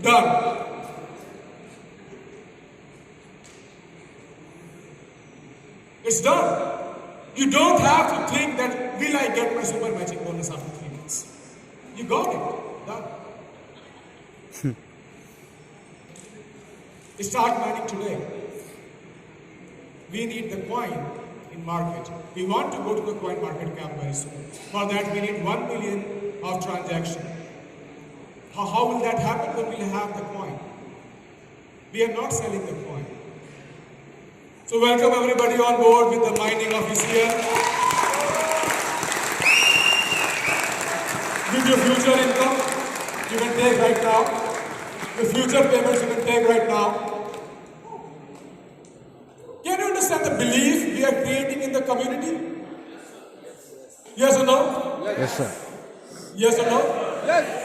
Done. It's done. You don't have to think that, will I get my super matching bonus after 3 months? You got it. Done. Start mining today. We need the coin in market. We want to go to the coin market cap very soon. For that, we need 1 million of transaction. How will that happen when we have the coin? We are not selling the coin. So welcome everybody on board with the mining of this year. With your future income, you can take right now. The future payments you can take right now. Can you understand the belief we are creating in the community? Yes or no? Yes, sir. Yes or no? Yes.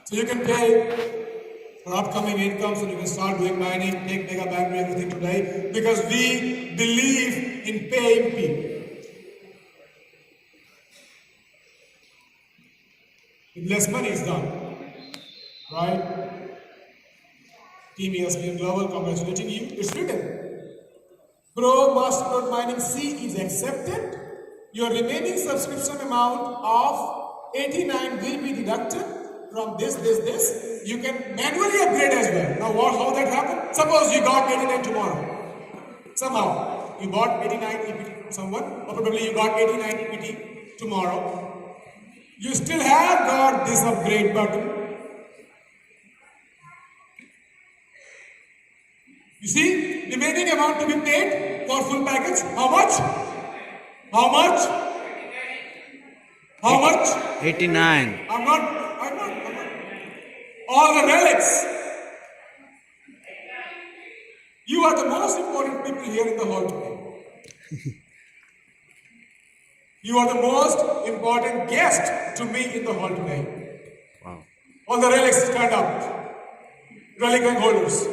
So you can pay for upcoming incomes and you can start doing mining, take mega battery, everything today, because we believe in paying people. With less money is done. Right? Team ESPN Global congratulating you. It's written. Pro Mastercard Mining C is accepted. Your remaining subscription amount of 89 will be deducted from this. You can manually upgrade as well. Now how that happened? Suppose you got 89 tomorrow. Somehow you bought 89 EPT from someone, or probably you got 89 EPT tomorrow. You still have got this upgrade button. You see, remaining amount to be paid for full package. How much? How much? How much? 89. I'm not. All the relics. You are the most important people here in the hall today. You are the most important guest to me in the hall today. Wow. All the relics stand up. Relic rank holders.